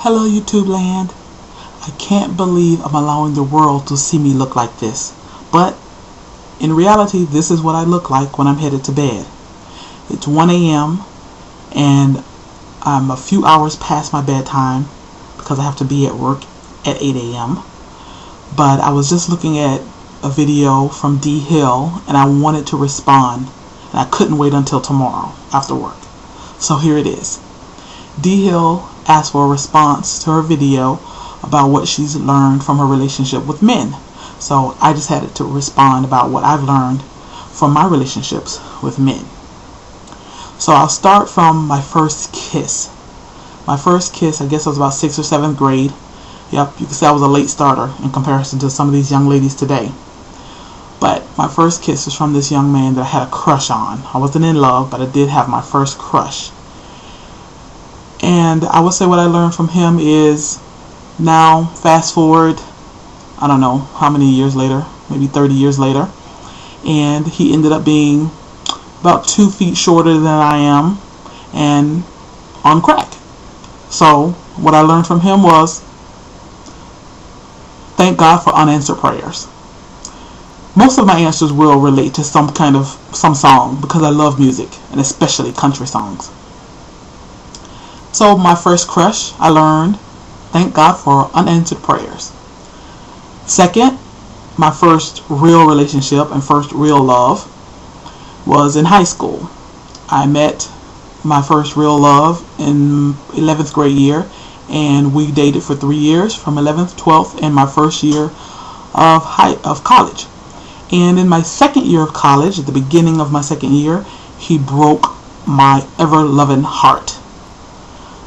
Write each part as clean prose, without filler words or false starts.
Hello YouTube land. I can't believe I'm allowing the world to see me look like this. But in reality, this is what I look like when I'm headed to bed. It's 1 a.m. and I'm a few hours past my bedtime because I have to be at work at 8 a.m. But I was just looking at a video from dhille and I wanted to respond, and I couldn't wait until tomorrow after work. So here it is. dhille asked for a response to her video about what she's learned from her relationship with men. So I just had to respond about what I've learned from my relationships with men. So I'll start from my first kiss. My first kiss, I guess I was about 6th or 7th grade. Yep, you can say I was a late starter in comparison to some of these young ladies today. But my first kiss was from this young man that I had a crush on. I wasn't in love, but I did have my first crush. And I would say what I learned from him is, now fast forward, I don't know how many years later, maybe 30 years later, and he ended up being about 2 feet shorter than I am and on crack. So what I learned from him was, thank God for unanswered prayers. Most of my answers will relate to some song because I love music, and especially country songs. So my first crush, I learned, thank God for unanswered prayers. Second, my first real relationship and first real love was in high school. I met my first real love in 11th grade year, and we dated for 3 years, from 11th, 12th, and my first year of college. And in my second year of college, at the beginning of my second year, he broke my ever-loving heart.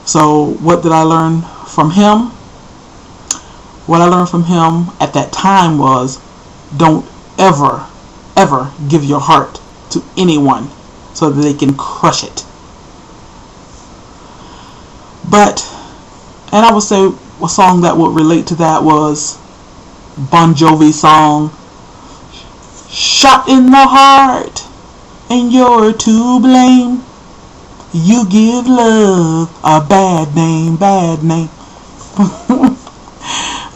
So what did I learn from him? What I learned from him at that time was, don't ever, ever give your heart to anyone so that they can crush it. And I would say a song that would relate to that was Bon Jovi's song, Shot in the Heart, and you're to blame. You give love a bad name, bad name.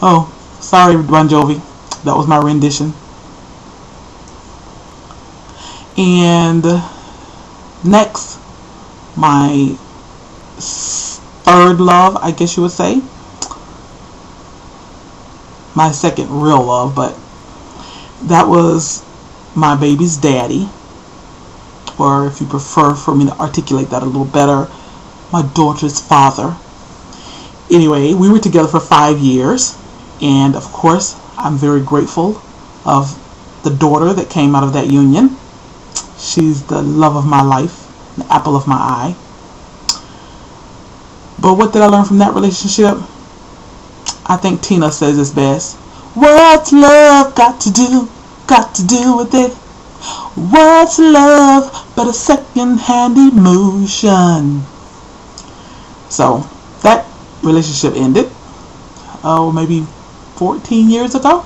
Oh, sorry, Bon Jovi. That was my rendition. And next, my third love, I guess you would say. My second real love, but that was my baby's daddy. Or if you prefer for me to articulate that a little better, my daughter's father. Anyway, we were together for 5 years, and of course, I'm very grateful of the daughter that came out of that union. She's the love of my life, the apple of my eye. But what did I learn from that relationship? I think Tina says it's best. What's love got to do with it? What's love but a second-hand emotion? So that relationship ended, maybe 14 years ago.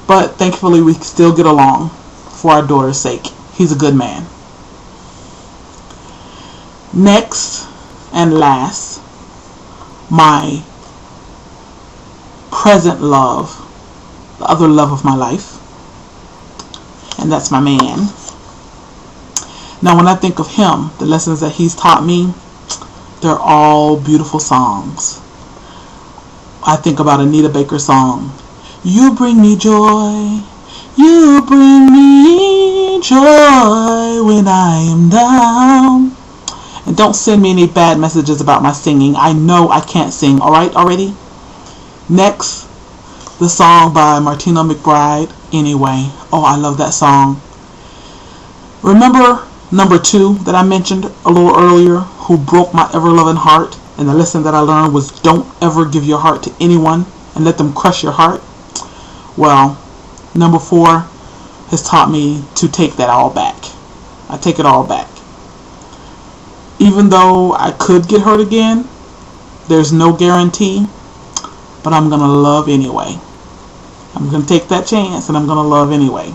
But thankfully we still get along for our daughter's sake. He's a good man. Next and last, my present love, the other love of my life, and that's my man. Now when I think of him, the lessons that he's taught me, they're all beautiful songs. I think about Anita Baker's song, You Bring Me Joy, You Bring Me Joy when I am down. And don't send me any bad messages about my singing. I know I can't sing, alright, already? Next, the song by Martina McBride, Anyway. Oh, I love that song. Remember number 2 that I mentioned a little earlier, who broke my ever-loving heart? And the lesson that I learned was, don't ever give your heart to anyone and let them crush your heart. Well, number 4 has taught me to take that all back. I take it all back. Even though I could get hurt again, there's no guarantee, but I'm going to love anyway. I'm going to take that chance and I'm going to love anyway.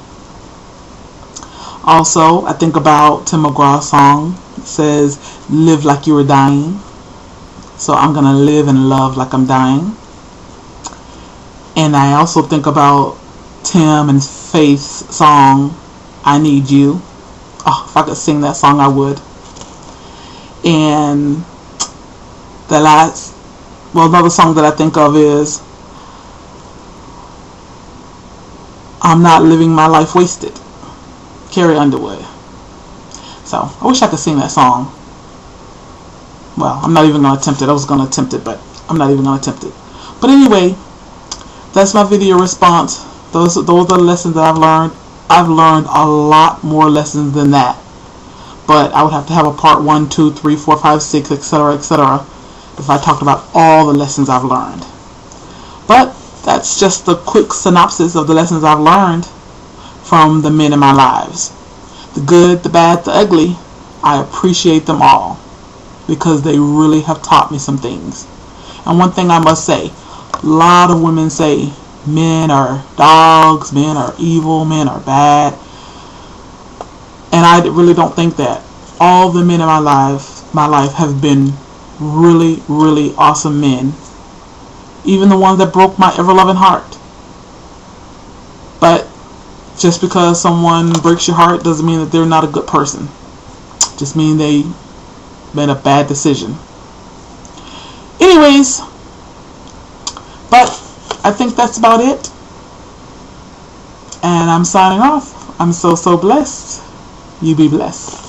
Also, I think about Tim McGraw's song. It says, live like you were dying. So I'm going to live and love like I'm dying. And I also think about Tim and Faith's song, I Need You. Oh, if I could sing that song, I would. And another song that I think of is I'm Not Living My Life Wasted, Carrie Underwood. So I wish I could sing that song. Well, I'm not even going to attempt it. I was going to attempt it, but I'm not even going to attempt it. But anyway, that's my video response. Those are the lessons that I've learned. I've learned a lot more lessons than that. But I would have to have a part 1, 2, 3, 4, 5, 6, etc., etc. if I talked about all the lessons I've learned. But that's just a quick synopsis of the lessons I've learned from the men in my lives. The good, the bad, the ugly. I appreciate them all because they really have taught me some things. And one thing I must say, a lot of women say men are dogs, men are evil, men are bad. And I really don't think that. All the men in my life have been really, really awesome men. Even the ones that broke my ever-loving heart. But just because someone breaks your heart doesn't mean that they're not a good person. Just mean they made a bad decision. Anyways, but I think that's about it. And I'm signing off. I'm so blessed. You be blessed.